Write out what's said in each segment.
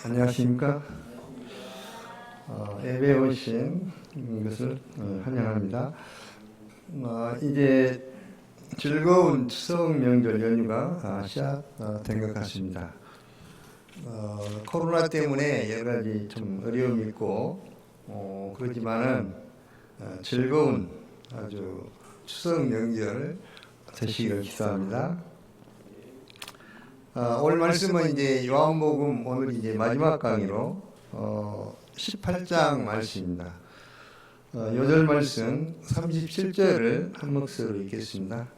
안녕하십니까. 예배에 오신 것을 환영합니다. 이제 즐거운 추석 명절 연휴가 시작된 것 같습니다. 코로나 때문에 여러 가지 좀 어려움이 있고 그렇지만은 즐거운 아주 추석 명절 되시기를 기도합니다. 오늘 말씀은 이제 요한복음 오늘 이제 마지막 강의로 18장 말씀입니다. 요절 말씀 37절을 한 목소리로 읽겠습니다.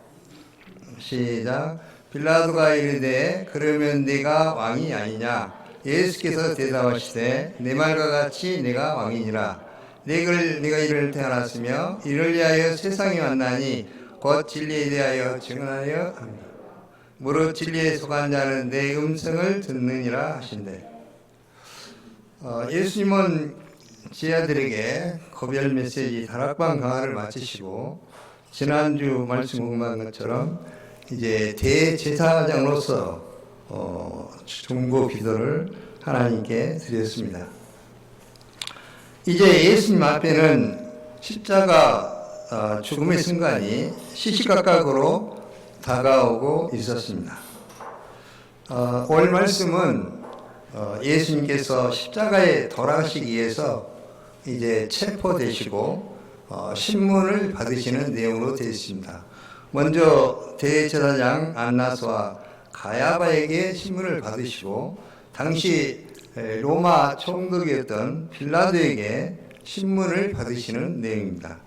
시작. 빌라도가 이르되 그러면 네가 왕이 아니냐? 예수께서 대답하시되 내 말과 같이 내가 왕이니라. 내가 이를 태어났으며 이를 위하여 세상에 왔나니 곧 진리에 대하여 증언하여 합니다. 무릇 진리에 속한 자는 내 음성을 듣느니라 하신대. 예수님은 제자들에게 고별 메시지 다락방 강화를 마치시고 지난주 말씀 공부한 것처럼 이제 대제사장으로서 중보 기도를 하나님께 드렸습니다. 이제 예수님 앞에는 십자가 죽음의 순간이 시시각각으로 다가오고 있었습니다. 오늘 말씀은 예수님께서 십자가에 돌아가시기 위해서 이제 체포되시고 신문을 받으시는 내용으로 되어 있습니다. 먼저 대제사장 안나스와 가야바에게 신문을 받으시고 당시 로마 총독이었던 빌라도에게 신문을 받으시는 내용입니다.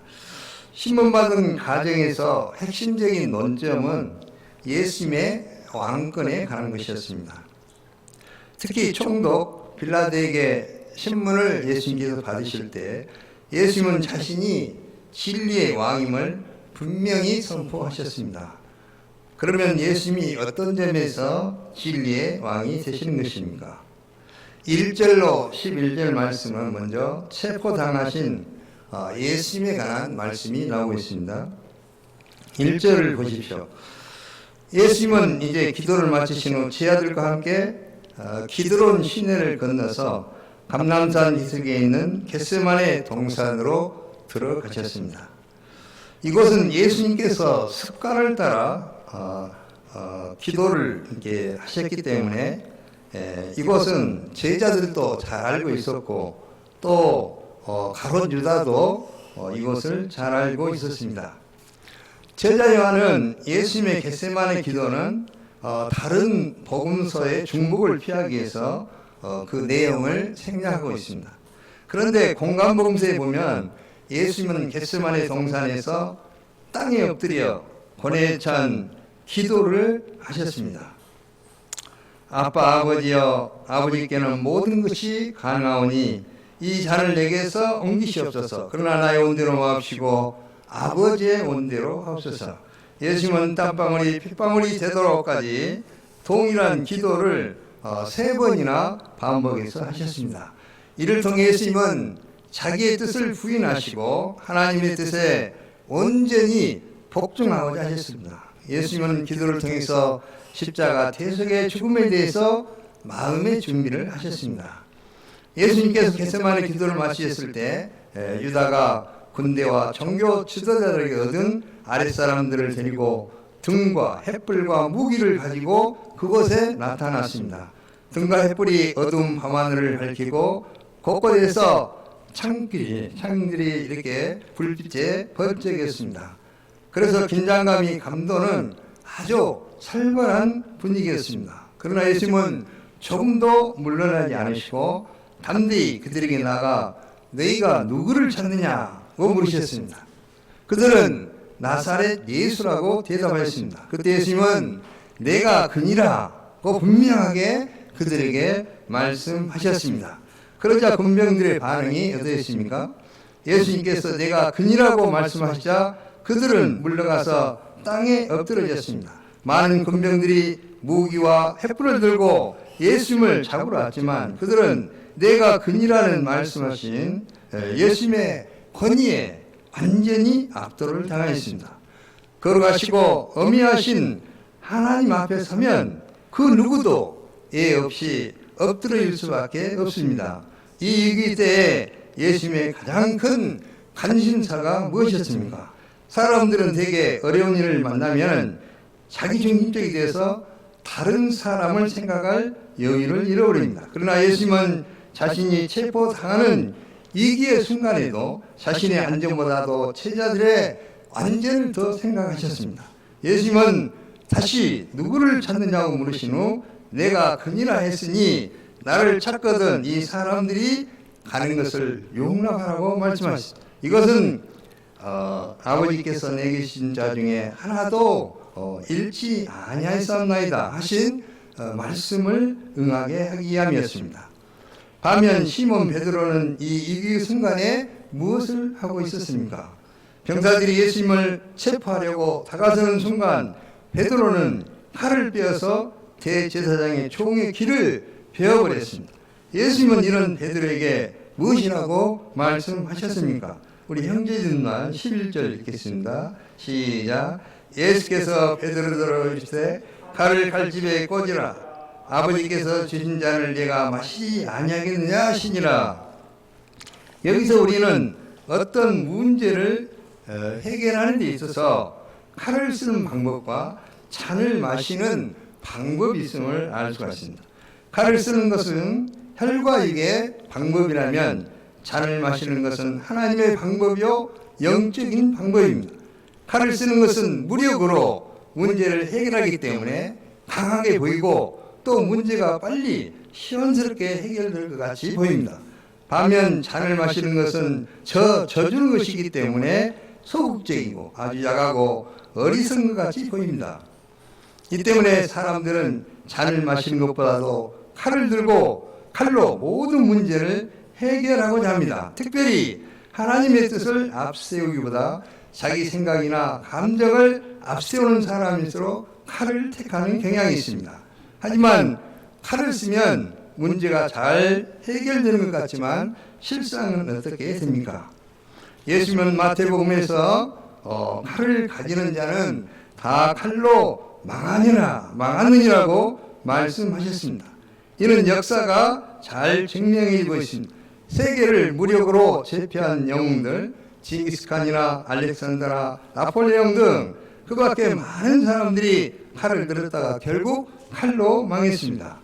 신문 받은 과정에서 핵심적인 논점은 예수님의 왕권에 관한 것이었습니다. 특히 총독 빌라도에게 신문을 예수님께서 받으실 때 예수님은 자신이 진리의 왕임을 분명히 선포하셨습니다. 그러면 예수님이 어떤 점에서 진리의 왕이 되시는 것입니까? 1절로 11절 말씀은 먼저 체포당하신 예수님에 관한 말씀이 나오고 있습니다. 1절을 보십시오. 예수님은 이제 기도를 마치신 후 제자들과 함께 기드론 시내를 건너서 감람산 이쪽에 있는 겟세마네 동산으로 들어가셨습니다. 이곳은 예수님께서 습관을 따라 기도를 이렇게 하셨기 때문에 이곳은 제자들도 잘 알고 있었고 또 가롯 유다도 이것을 잘 알고 있었습니다. 제자 요한은 예수님의 겟세마네 기도는 다른 복음서의 중복을 피하기 위해서 그 내용을 생략하고 있습니다. 그런데 공간복음서에 보면 예수님은 겟세마네 동산에서 땅에 엎드려 고뇌에 찬 기도를 하셨습니다. 아빠 아버지여, 아버지께는 모든 것이 가능하오니 이 잔을 내게서 옮기시옵소서. 그러나 나의 온대로 마옵시고 아버지의 온대로 하옵소서. 예수님은 땀방울이 핏방울이 되도록까지 동일한 기도를 3번이나 반복해서 하셨습니다. 이를 통해 예수님은 자기의 뜻을 부인하시고 하나님의 뜻에 온전히 복종하고자 하셨습니다. 예수님은 기도를 통해서 십자가 대속의 죽음에 대해서 마음의 준비를 하셨습니다. 예수님께서 겟세마네 기도를 마치셨을 때 유다가 군대와 종교 지도자들에게 얻은 아랫사람들을 데리고 등과 횃불과 무기를 가지고 그곳에 나타났습니다. 등과 횃불이 어두운 밤하늘을 밝히고 곳곳에서 창들이 이렇게 불빛에 번쩍였습니다. 그래서 긴장감이 감도는 아주 살벌한 분위기였습니다. 그러나 예수님은 조금도 물러나지 않으시고 담대히 그들에게 나가 너희가 누구를 찾느냐고 물으셨습니다. 그들은 나사렛 예수라고 대답하였습니다. 그때 예수님은 내가 그니라고 분명하게 그들에게 말씀하셨습니다. 그러자 군병들의 반응이 어떠했습니까? 예수님께서 내가 그니라고 말씀하시자 그들은 물러가서 땅에 엎드러졌습니다. 많은 군병들이 무기와 횃불을 들고 예수님을 잡으러 왔지만 그들은 내가 그니라는 말씀하신 예수님의 권위에 완전히 압도를 당하였습니다. 걸어가시고 어미하신 하나님 앞에 서면 그 누구도 예 없이 엎드릴 수밖에 없습니다. 이 위기 때에 예수님의 가장 큰 관심사가 무엇이었습니까? 사람들은 대개 어려운 일을 만나면 자기중심적이 돼서 다른 사람을 생각할 여유를 잃어버립니다. 그러나 예수님은 자신이 체포당하는 위기의 순간에도 자신의 안전보다도 제자들의 안전을 더 생각하셨습니다. 예수님은 다시 누구를 찾느냐고 물으신 후 내가 그니라 했으니 나를 찾거든 이 사람들이 가는 것을 용납하라고 말씀하셨습니다. 이것은 아버지께서 내게 주신 자 중에 하나도 잃지 아니하였사옵나이다 하신 말씀을 응하게 하기 위함이었습니다. 반면 시몬 베드로는 이 위기 순간에 무엇을 하고 있었습니까? 병사들이 예수님을 체포하려고 다가서는 순간 베드로는 칼을 빼어서 대제사장의 총의 귀를 베어버렸습니다. 예수님은 이런 베드로에게 무엇이라고 말씀하셨습니까? 우리 형제들만 11절 읽겠습니다. 시작. 예수께서 베드로를 이르시되 칼을 칼집에 꽂으라. 아버지께서 주신 잔을 내가 마시지 아니하겠느냐 하시니라. 여기서 우리는 어떤 문제를 해결하는 데 있어서 칼을 쓰는 방법과 잔을 마시는 방법이 있음을 알 수가 있습니다. 칼을 쓰는 것은 혈과 육의 방법이라면 잔을 마시는 것은 하나님의 방법이요 영적인 방법입니다. 칼을 쓰는 것은 무력으로 문제를 해결하기 때문에 강하게 보이고 또 문제가 빨리 시원스럽게 해결될 것 같이 보입니다. 반면 잔을 마시는 것은 져주는 것이기 때문에 소극적이고 아주 약하고 어리석은 것 같이 보입니다. 이 때문에 사람들은 잔을 마시는 것보다도 칼을 들고 칼로 모든 문제를 해결하고자 합니다. 특별히 하나님의 뜻을 앞세우기보다 자기 생각이나 감정을 앞세우는 사람일수록 칼을 택하는 경향이 있습니다. 하지만 칼을 쓰면 문제가 잘 해결되는 것 같지만 실상은 어떻게 됩니까? 예수님은 마태복음에서 칼을 가지는 자는 다 칼로 망하느니라고 말씀하셨습니다. 이는 역사가 잘 증명해지고 있습니다. 세계를 무력으로 제패한 영웅들, 징기스칸이나 알렉산더나 나폴레옹 등 그 밖에 많은 사람들이 칼을 들었다가 결국 칼로 망했습니다.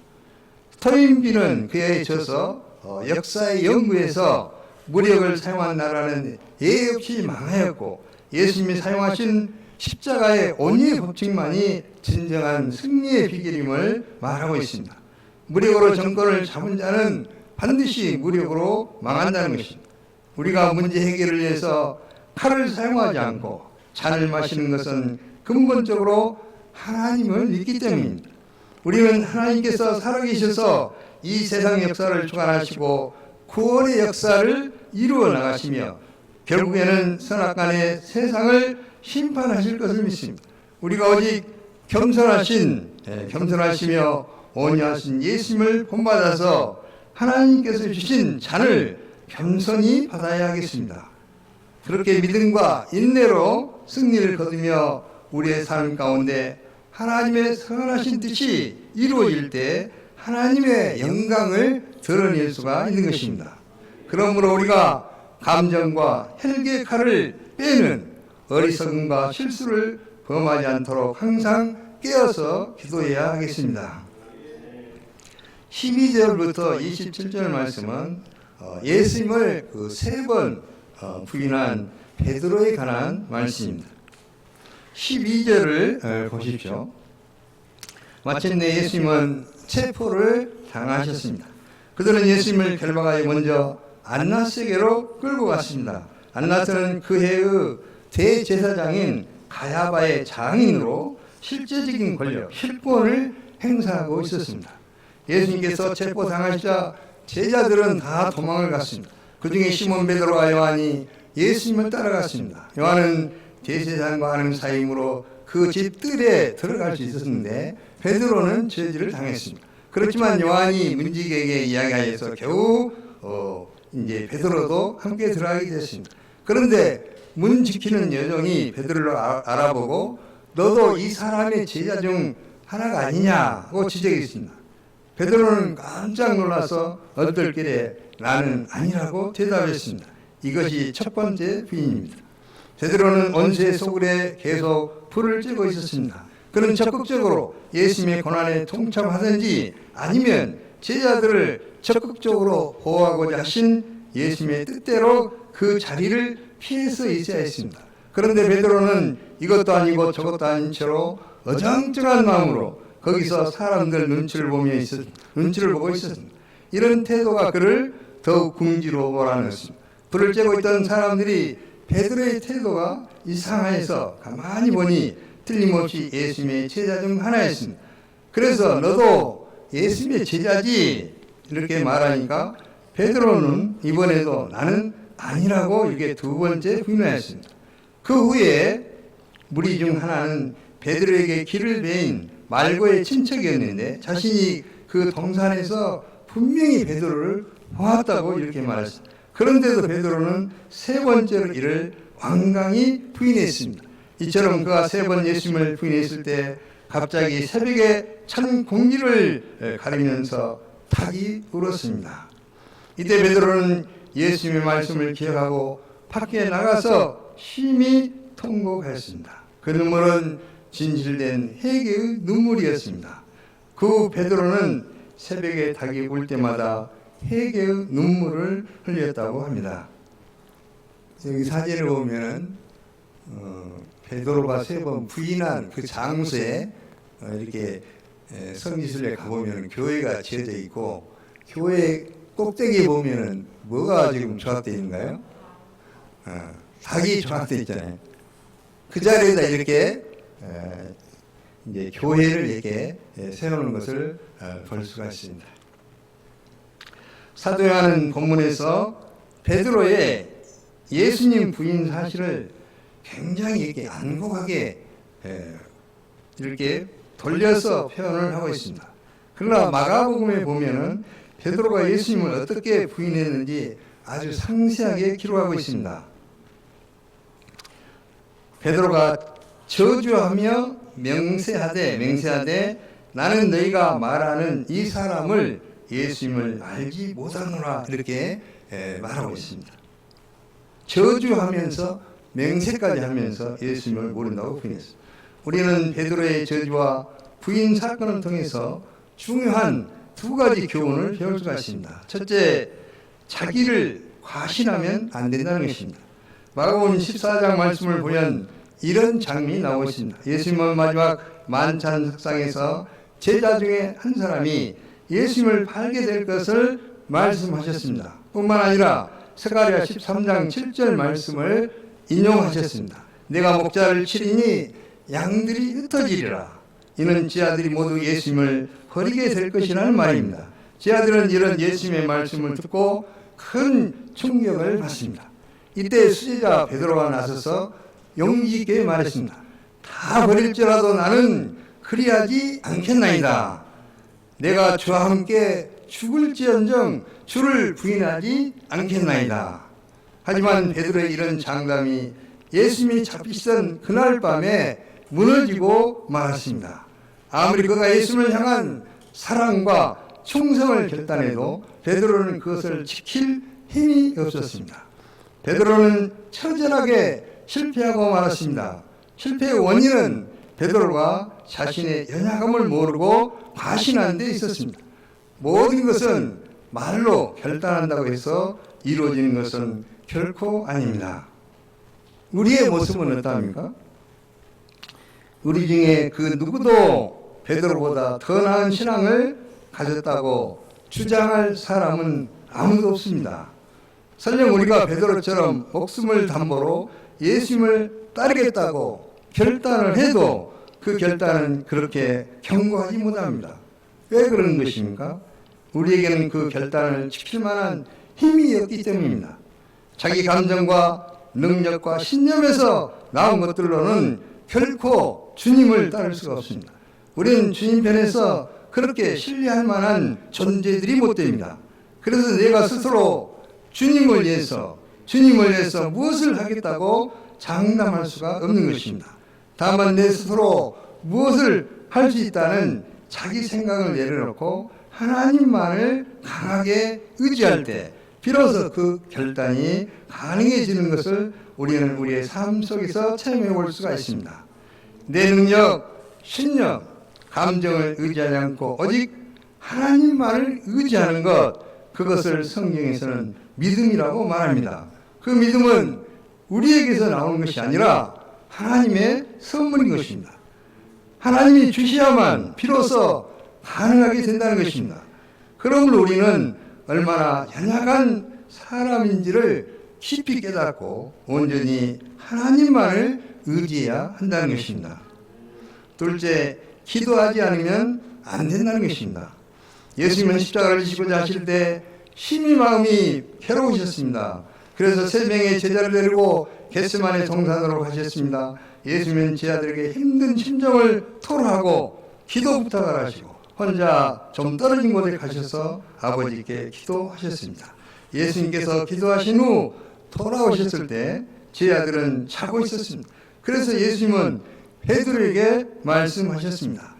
토인비는 그에 져서 역사의 연구에서 무력을 사용한 나라는 예의 없이 망하였고 예수님이 사용하신 십자가의 온유의 법칙만이 진정한 승리의 비결임을 말하고 있습니다. 무력으로 정권을 잡은 자는 반드시 무력으로 망한다는 것입니다. 우리가 문제 해결을 위해서 칼을 사용하지 않고 잔을 마시는 것은 근본적으로 하나님을 믿기 때문입니다. 우리는 하나님께서 살아계셔서 이 세상 역사를 주관하시고 구원의 역사를 이루어 나가시며 결국에는 선악간의 세상을 심판하실 것을 믿습니다. 우리가 오직 겸손하시며 온유하신 예수님을 본받아서 하나님께서 주신 잔을 겸손히 받아야 하겠습니다. 그렇게 믿음과 인내로 승리를 거두며 우리의 삶 가운데 하나님의 선하신 뜻이 이루어질 때 하나님의 영광을 드러낼 수가 있는 것입니다. 그러므로 우리가 감정과 혈기의 칼을 빼는 어리석음과 실수를 범하지 않도록 항상 깨어서 기도해야 하겠습니다. 12절부터 27절 말씀은 예수님을 세 번 부인한 베드로에 관한 말씀입니다. 12절을 보십시오. 마침내 예수님은 체포를 당하셨습니다. 그들은 예수님을 결박하여 먼저 안나스에게로 끌고 갔습니다. 안나스는 그 해의 대제사장인 가야바의 장인으로 실제적인 권력, 실권을 행사하고 있었습니다. 예수님께서 체포당하시자 제자들은 다 도망을 갔습니다. 그 중에 시몬 베드로와 요한이 예수님을 따라갔습니다. 요한은 대제사장과 하는 사이이므로 그 집 뜰에 들어갈 수 있었는데 베드로는 저지를 당했습니다. 그렇지만 요한이 문지기에게 이야기하여서 겨우 이제 베드로도 함께 들어가게 됐습니다. 그런데 문 지키는 여종이 베드로를 알아보고 너도 이 사람의 제자 중 하나가 아니냐고 지적했습니다. 베드로는 깜짝 놀라서 얼떨결에 나는 아니라고 대답했습니다. 이것이 첫 번째 부인입니다. 베드로는 원수의 소굴에 계속 불을 쬐고 있었습니다. 그는 적극적으로 예수님의 고난에 동참하든지 아니면 제자들을 적극적으로 보호하고자 하신 예수님의 뜻대로 그 자리를 피해서 있어야 했습니다. 그런데 베드로는 이것도 아니고 저것도 아닌 채로 어정쩡한 마음으로 거기서 사람들 눈치를 보고 있었습니다. 이런 태도가 그를 더욱 궁지로 몰아넣었습니다. 불을 쬐고 있던 사람들이 베드로의 태도가 이상해서 가만히 보니 틀림없이 예수님의 제자 중 하나였습니다. 그래서 너도 예수님의 제자지 이렇게 말하니까 베드로는 이번에도 나는 아니라고 이게 두 번째 부인하였습니다. 그 후에 무리 중 하나는 베드로에게 길을 베인 말고의 친척이었는데 자신이 그 동산에서 분명히 베드로를 보았다고 이렇게 말했습니다. 그런데도 베드로는 세 번째로 이를 완강히 부인했습니다. 이처럼 그가 세 번 예수님을 부인했을 때 갑자기 새벽에 찬 공기를 가리면서 닭이 울었습니다. 이때 베드로는 예수님의 말씀을 기억하고 밖에 나가서 심히 통곡했습니다. 그 눈물은 진실된 회개의 눈물이었습니다. 그 베드로는 새벽에 닭이 울 때마다 회개의 눈물을 흘렸다고 합니다. 여기 사진을 보면 베드로가 세 번 부인한 그 장소에 이렇게 성지순례 가보면 교회가 지어져 있고 교회 꼭대기에 보면은 뭐가 지금 조각되어 있는가요? 닭이 조각되어 있잖아요. 그 자리에다 이렇게 이제 교회를 이렇게 세우는 것을 볼 수가 있습니다. 사도 요한은 본문에서 베드로의 예수님 부인 사실을 굉장히 이렇게 안곡하게 이렇게 돌려서 표현을 하고 있습니다. 그러나 마가복음에 보면은 베드로가 예수님을 어떻게 부인했는지 아주 상세하게 기록하고 있습니다. 베드로가 저주하며 맹세하되 나는 너희가 말하는 이 사람을 예수님을 알지 못하노라 이렇게 말하고 있습니다. 저주하면서 맹세까지 하면서 예수님을 모른다고 부인했습니다. 우리는 베드로의 저주와 부인 사건을 통해서 중요한 두 가지 교훈을 배울 수가 있습니다. 첫째, 자기를 과신하면 안 된다는 것입니다. 마가복음 14장 말씀을 보면 이런 장면이 나오고 있습니다. 예수님은 마지막 만찬 석상에서 제자 중에 한 사람이 예수님을 팔게 될 것을 말씀하셨습니다. 뿐만 아니라 스가랴 13장 7절 말씀을 인용하셨습니다. 내가 목자를 치리니 양들이 흩어지리라. 이는 제 아들이 모두 예수님을 버리게 될 것이라는 말입니다. 제 아들은 이런 예수님의 말씀을 듣고 큰 충격을 받습니다. 이때 수제자 베드로가 나서서 용기 있게 말했습니다. 다 버릴지라도 나는 그리하지 않겠나이다. 내가 주와 함께 죽을지언정 주를 부인하지 않겠나이다. 하지만 베드로의 이런 장담이 예수님이 잡히시던 그날 밤에 무너지고 말았습니다. 아무리 그가 예수님을 향한 사랑과 충성을 결단해도 베드로는 그것을 지킬 힘이 없었습니다. 베드로는 처절하게 실패하고 말았습니다. 실패의 원인은 베드로가 자신의 연약함을 모르고 과신한 데 있었습니다. 모든 것은 말로 결단한다고 해서 이루어지는 것은 결코 아닙니다. 우리의 모습은 어떠합니까? 우리 중에 그 누구도 베드로보다 더 나은 신앙을 가졌다고 주장할 사람은 아무도 없습니다. 설령 우리가 베드로처럼 목숨을 담보로 예수님을 따르겠다고 결단을 해도 그 결단은 그렇게 견고하지 못합니다. 왜 그런 것입니까? 우리에게는 그 결단을 지킬 만한 힘이 없기 때문입니다. 자기 감정과 능력과 신념에서 나온 것들로는 결코 주님을 따를 수가 없습니다. 우리는 주님 편에서 그렇게 신뢰할 만한 존재들이 못 됩니다. 그래서 내가 스스로 주님을 위해서 무엇을 하겠다고 장담할 수가 없는 것입니다. 다만 내 스스로 무엇을 할 수 있다는 자기 생각을 내려놓고 하나님만을 강하게 의지할 때 비로소 그 결단이 가능해지는 것을 우리는 우리의 삶 속에서 체험해 볼 수가 있습니다. 내 능력, 신념, 감정을 의지하지 않고 오직 하나님만을 의지하는 것, 그것을 성경에서는 믿음이라고 말합니다. 그 믿음은 우리에게서 나오는 것이 아니라 하나님의 선물인 것입니다. 하나님이 주셔야만 비로소 가능하게 된다는 것입니다. 그러므로 우리는 얼마나 연약한 사람인지를 깊이 깨닫고 온전히 하나님만을 의지해야 한다는 것입니다. 둘째, 기도하지 않으면 안 된다는 것입니다. 예수님은 십자가를 지시고자 하실 때 심히 마음이 괴로우셨습니다. 그래서 세 명의 제자를 데리고 겟세마네 동산으로 가셨습니다. 예수님은 제자들에게 힘든 심정을 토로하고 기도 부탁을 하시고 혼자 좀 떨어진 곳에 가셔서 아버지께 기도하셨습니다. 예수님께서 기도하신 후 돌아오셨을 때 제자들은 자고 있었습니다. 그래서 예수님은 베드로에게 말씀하셨습니다.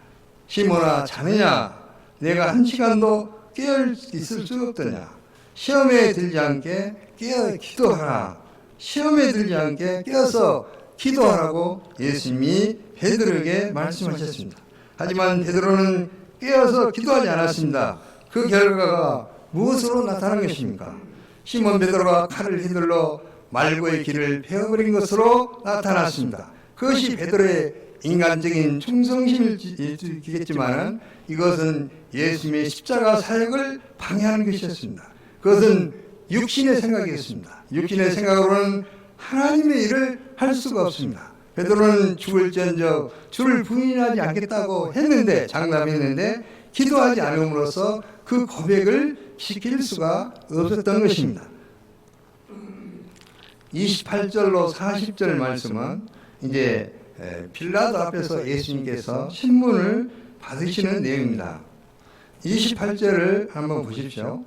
시몬아, 자느냐? 내가 한 시간도 깨어 있을 수 없더냐? 시험에 들지 않게 깨어 기도하라. 시험에 들지 않게 깨어서 기도하라고 예수님이 베드로에게 말씀하셨습니다. 하지만 베드로는 깨어서 기도하지 않았습니다. 그 결과가 무엇으로 나타난 것입니까? 시몬 베드로가 칼을 휘둘러 말고의 길을 베어버린 것으로 나타났습니다. 그것이 베드로의 인간적인 충성심이겠지만 이것은 예수님의 십자가 사역을 방해하는 것이었습니다. 그것은 육신의 생각이었습니다. 육신의 생각으로는 하나님의 일을 할 수가 없습니다. 베드로는 죽을지언정 주를 부인하지 않겠다고 했는데, 장담했는데 기도하지 않음으로써 그 고백을 지킬 수가 없었던 것입니다. 28절로 40절 말씀은 이제 빌라도 앞에서 예수님께서 신문을 받으시는 내용입니다. 28절을 한번 보십시오.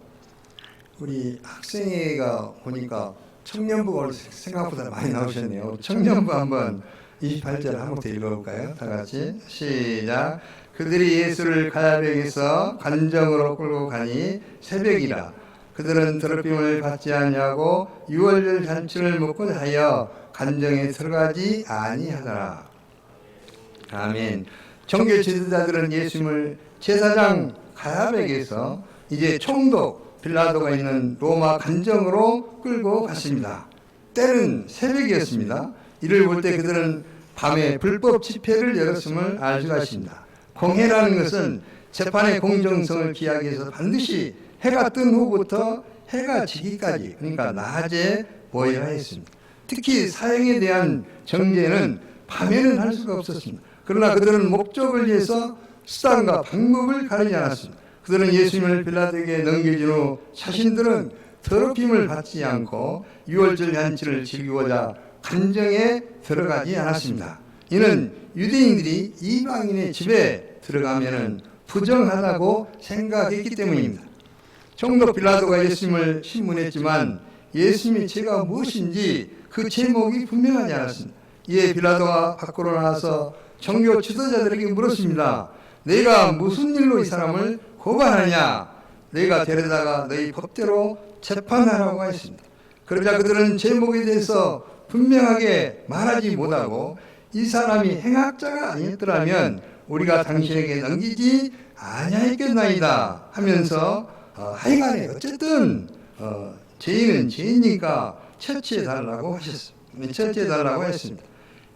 우리 학생회가 보니까 청년부가 생각보다 많이 나오셨네요. 청년부 한번 28절 한 번 더 읽어볼까요? 다 같이 시작. 그들이 예수를 가야백에서 관정으로 끌고 가니 새벽이라. 그들은 더럽힘을 받지 아니하고 유월절 잔치를 먹고자 하여 관정에 들어가지 아니하더라. 아멘. 종교 지도자들은 예수님을 제사장 가야백에서 이제 총독 빌라도가 있는 로마 관정으로 끌고 갔습니다. 때는 새벽이었습니다. 이를 볼 때 그들은 밤에 불법 집회를 열었음을 알 수가 있습니다. 공회라는 것은 재판의 공정성을 기하기 위해서 반드시 해가 뜬 후부터 해가 지기까지, 그러니까 낮에 모여야 했습니다. 특히 사형에 대한 정죄는 밤에는 할 수가 없었습니다. 그러나 그들은 목적을 위해서 수단과 방법을 가리지 않았습니다. 그들은 예수님을 빌라도에게 넘겨준 후 자신들은 더럽힘을 받지 않고 유월절 잔치를 즐기고자 관정에 들어가지 않았습니다. 이는 유대인들이 이방인의 집에 들어가면 부정하다고 생각했기 때문입니다. 총독 빌라도가 예수님을 신문했지만 예수님의 죄가 무엇인지 그 제목이 분명하지 않았습니다. 이에 빌라도가 밖으로 나와서 종교 지도자들에게 물었습니다. 내가 무슨 일로 이 사람을 고발하냐? 내가 데려다가 너희 법대로 재판하라고 했습니다. 그러자 그들은 제목에 대해서 분명하게 말하지 못하고 이 사람이 행악자가 아니었더라면 우리가 당신에게 넘기지 아니하였겠나이다 하면서 하여간에 어쨌든 죄인은 죄인이니까 처치해달라고 하셨습니다. 처치해달라고 했습니다.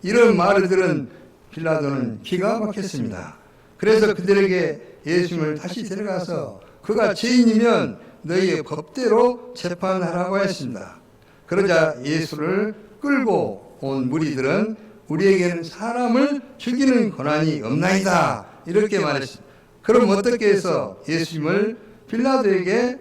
이런 말을 들은 빌라도는 기가 막혔습니다. 그래서 그들에게 예수님을 다시 데려가서 그가 죄인이면 너희의 법대로 재판하라고 했습니다. 그러자 예수를 끌고 온 무리들은 우리에게는 사람을 죽이는 권한이 없나이다 이렇게 말했습니다. 그럼 어떻게 해서 예수님을 빌라도에게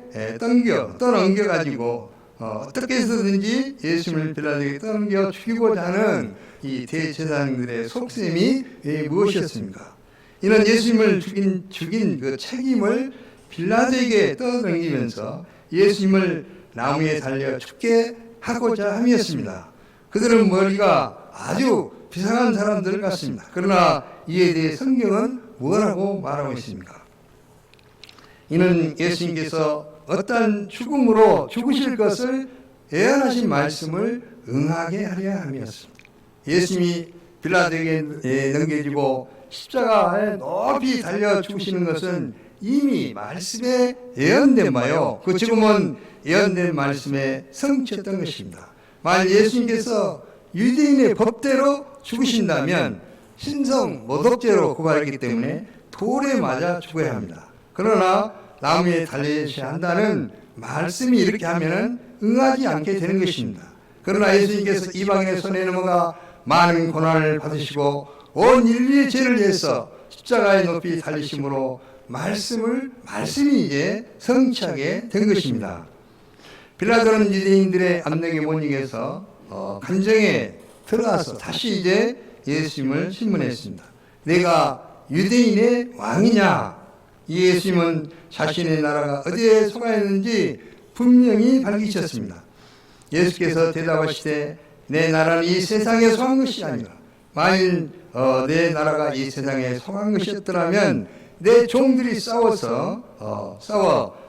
떠넘겨가지고 어떻게 해서든지 예수님을 빌라도에게 떠넘겨 죽이고자 하는 이 대제사장들의 속셈이 무엇이었습니까? 이는 예수님을 죽인 그 책임을 빌라도에게 떠넘기면서 예수님을 나무에 달려 죽게 하고자 함이었습니다. 그들은 머리가 아주 비상한 사람들 같습니다. 그러나 이에 대해 성경은 뭐라고 말하고 있습니까? 이는 예수님께서 어떠한 죽음으로 죽으실 것을 예언하신 말씀을 응하게 하려 함이었습니다. 예수님이 빌라도에게 넘겨지고 십자가에 높이 달려 죽으시는 것은 이미 말씀에 예언된 바요. 그 지금은 예언된 말씀에 성취했던 것입니다. 만약 예수님께서 유대인의 법대로 죽으신다면 신성 모독죄로 고발했기 때문에 돌에 맞아 죽어야 합니다. 그러나 나무에 달려야 한다는 말씀이 이렇게 하면 응하지 않게 되는 것입니다. 그러나 예수님께서 이방인의 손에 넘어가 많은 고난을 받으시고 온 인류의 죄를 위해서 십자가에 높이 달리심으로 말씀이 이제 성취하게 된 것입니다. 빌라도는 유대인들의 압력에 못 이겨서 감정에 들어가서 다시 이제 예수님을 신문했습니다. 내가 유대인의 왕이냐? 이 예수님은 자신의 나라가 어디에 속하였는지 분명히 밝히셨습니다. 예수께서 대답하시되 내 나라는 이 세상에 속한 것이 아니라 만일 내 나라가 이 세상에 속한 것이었더라면 내 종들이 싸워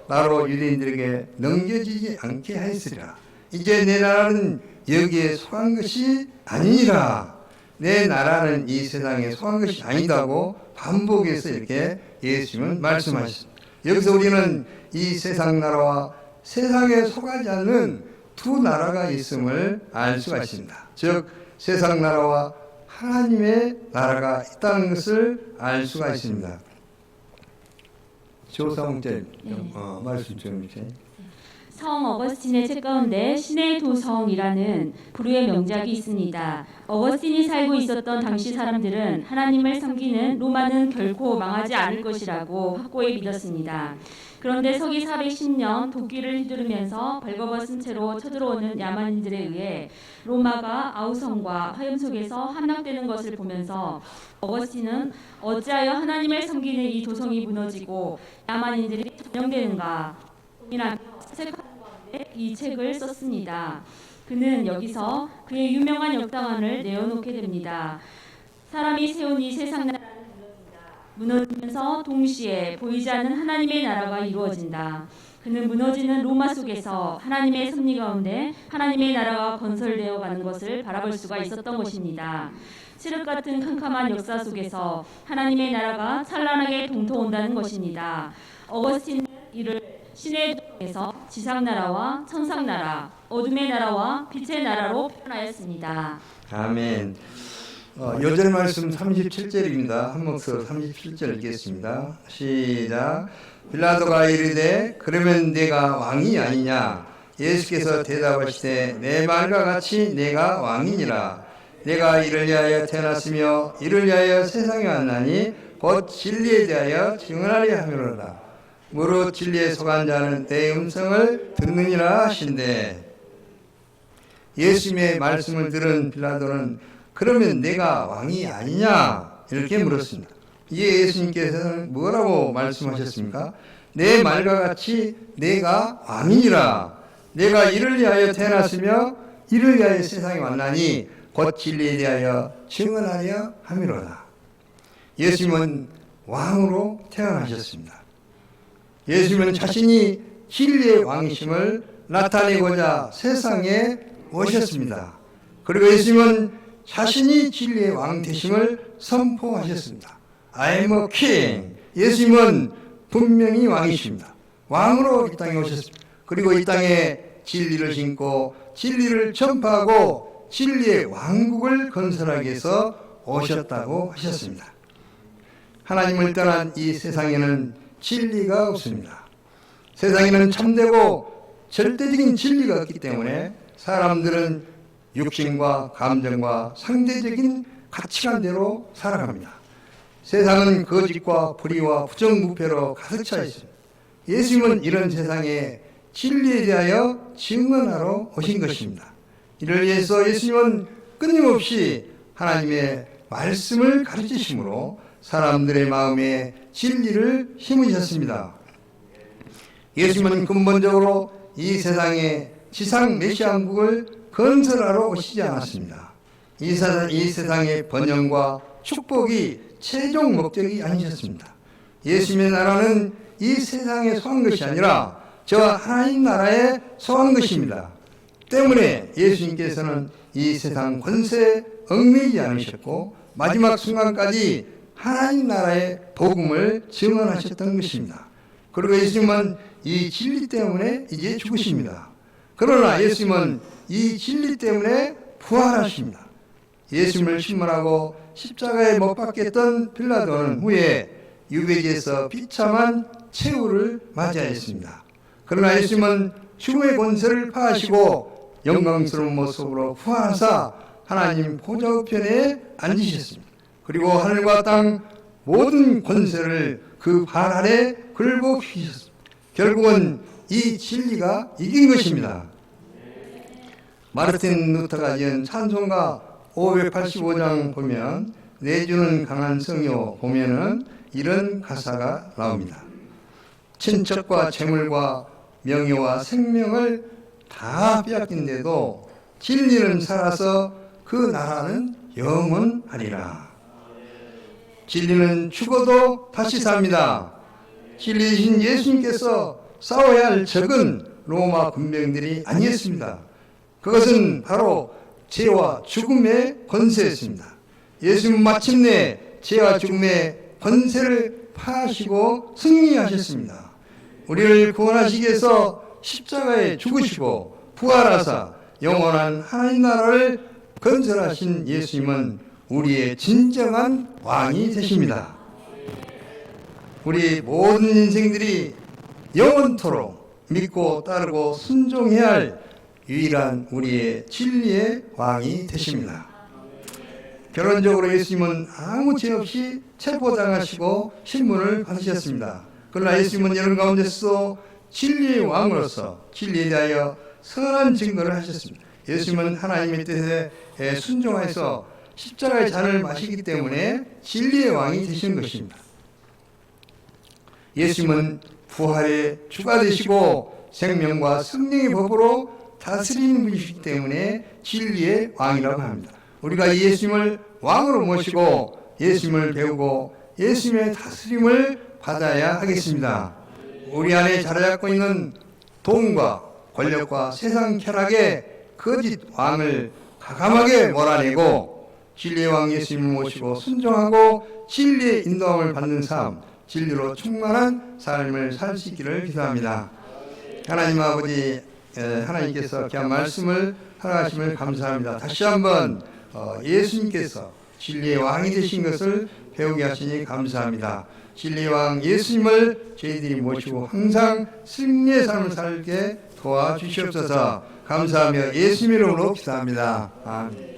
나로 유대인들에게 넘겨지지 않게 하였으리라. 이제 내 나라는 여기에 속한 것이 아니니라. 내 나라는 이 세상에 속한 것이 아니다고 반복해서 이렇게 예수님은 말씀하셨습니다. 여기서 우리는 이 세상 나라와 세상에 속하지 않는 두 나라가 있음을 알 수가 있습니다. 즉 세상 나라와 하나님의 나라가 있다는 것을 알 수가 있습니다. 조상제 말씀 좀 해주세요. 성 어거스틴의 책 가운데 신의 도성이라는 부류의 명작이 있습니다. 어거스틴이 살고 있었던 당시 사람들은 하나님을 섬기는 로마는 결코 망하지 않을 것이라고 확고히 믿었습니다. 그런데 서기 410년 도끼를 휘두르면서 벌거벗은 채로 쳐들어오는 야만인들에 의해 로마가 아우성과 화염 속에서 함락되는 것을 보면서 어거스틴은 어찌하여 하나님을 섬기는 이 도성이 무너지고 야만인들이 점령되는가 고민하며 사색하는 가운데 이 책을 썼습니다. 그는 여기서 그의 유명한 역당안을 내어놓게 됩니다. 사람이 세운 이 세상 나라는 무너지면서 동시에 보이지 않는 하나님의 나라가 이루어진다. 그는 무너지는 로마 속에서 하나님의 섭리 가운데 하나님의 나라가 건설되어 가는 것을 바라볼 수가 있었던 것입니다. 칠흑 같은 캄캄한 역사 속에서 하나님의 나라가 찬란하게 동토온다는 것입니다. 어거스틴은 이를 신의 도성에서 지상나라와 천상나라, 어둠의 나라와 빛의 나라로 표현하였습니다. 아멘. 요절 말씀 37절입니다. 한 목소리로 37절 읽겠습니다. 시작. 빌라도가 이르되 그러면 내가 왕이 아니냐? 예수께서 대답하시되 내 말과 같이 내가 왕이니라. 내가 이를 위하여 태어났으며 이를 위하여 세상에 왔나니 곧 진리에 대하여 증언하려 함이로라. 무릇 진리에 속한 자는 내 음성을 듣느니라 하신대. 예수님의 말씀을 들은 빌라도는 그러면 내가 왕이 아니냐? 이렇게 물었습니다. 이에 예수님께서는 뭐라고 말씀하셨습니까? 내 말과 같이 내가 왕이니라. 내가 이를 위하여 태어났으며 이를 위하여 세상에 왔나니 곧 진리에 대하여 증언하려 함이로다. 예수님은 왕으로 태어나셨습니다. 예수님은 자신이 진리의 왕이심을 나타내고자 세상에 오셨습니다. 그리고 예수님은 자신이 진리의 왕 되심을 선포하셨습니다. I am a king. 예수님은 분명히 왕이십니다. 왕으로 이 땅에 오셨습니다. 그리고 이 땅에 진리를 신고 진리를 전파하고 진리의 왕국을 건설하기 위해서 오셨다고 하셨습니다. 하나님을 떠난 이 세상에는 진리가 없습니다. 세상에는 참되고 절대적인 진리가 없기 때문에 사람들은 육신과 감정과 상대적인 가치관대로 살아갑니다. 세상은 거짓과 불의와 부정부패로 가득 차 있습니다. 예수님은 이런 세상에 진리에 대하여 증언하러 오신 것입니다. 이를 위해서 예수님은 끊임없이 하나님의 말씀을 가르치심으로 사람들의 마음에 진리를 심으셨습니다. 예수님은 근본적으로 이 세상에 지상 메시아국을 건설하러 오시지 않았습니다. 이 세상의 번영과 축복이 최종 목적이 아니셨습니다. 예수님의 나라는 이 세상에 속한 것이 아니라 저 하나님 나라에 속한 것입니다. 때문에 예수님께서는 이 세상 권세에 얽매이지 않으셨고 마지막 순간까지 하나님 나라의 복음을 증언하셨던 것입니다. 그리고 예수님은 이 진리 때문에 이제 죽으십니다. 그러나 예수님은 이 진리 때문에 부활하십니다. 예수님을 신문하고 십자가에 못 박혔던 빌라도는 후에 유배지에서 비참한 최후를 맞이하였습니다. 그러나 예수님은 죽음의 권세를 파하시고 영광스러운 모습으로 부활하사 하나님 보좌 우편에 앉으셨습니다. 그리고 하늘과 땅 모든 권세를 그 발 아래 굴복시켰습니다. 결국은 이 진리가 이긴 것입니다. 마르틴 루터가 지은 찬송가 585장 보면 내주는 강한 성요 보면은 이런 가사가 나옵니다. 친척과 재물과 명예와 생명을 다 빼앗긴데도 진리는 살아서 그 나라는 영원하리라. 진리는 죽어도 다시 삽니다. 진리이신 예수님께서 싸워야 할 적은 로마 군병들이 아니었습니다. 그것은 바로 죄와 죽음의 권세였습니다. 예수님은 마침내 죄와 죽음의 권세를 파하시고 승리하셨습니다. 우리를 구원하시기 위해서 십자가에 죽으시고 부활하사 영원한 하나님 나라를 건설하신 예수님은 우리의 진정한 왕이 되십니다. 우리 모든 인생들이 영원토록 믿고 따르고 순종해야 할 유일한 우리의 진리의 왕이 되십니다. 결론적으로 예수님은 아무 죄 없이 체포당하시고 신문을 받으셨습니다. 그러나 예수님은 여러분 가운데서 진리의 왕으로서 진리에 대하여 선한 증거를 하셨습니다. 예수님은 하나님의 뜻에 순종해서 십자가의 잔을 마시기 때문에 진리의 왕이 되시는 것입니다. 예수님은 부활의 주가 되시고 생명과 성령의 법으로 다스리는 분이시기 때문에 진리의 왕이라고 합니다. 우리가 예수님을 왕으로 모시고 예수님을 배우고 예수님의 다스림을 받아야 하겠습니다. 우리 안에 자리 잡고 있는 돈과 권력과 세상 쾌락의 거짓 왕을 과감하게 몰아내고 진리의 왕 예수님을 모시고 순종하고 진리의 인도함을 받는 삶, 진리로 충만한 삶을 살 수 있기를 기도합니다. 하나님 아버지, 하나님께서 귀한 말씀을 허락하심을 감사합니다. 다시 한번 예수님께서 진리의 왕이 되신 것을 배우게 하시니 감사합니다. 진리의 왕 예수님을 저희들이 모시고 항상 승리의 삶을 살게 도와주시옵소서. 감사하며 예수님 이름으로 기도합니다. 아멘.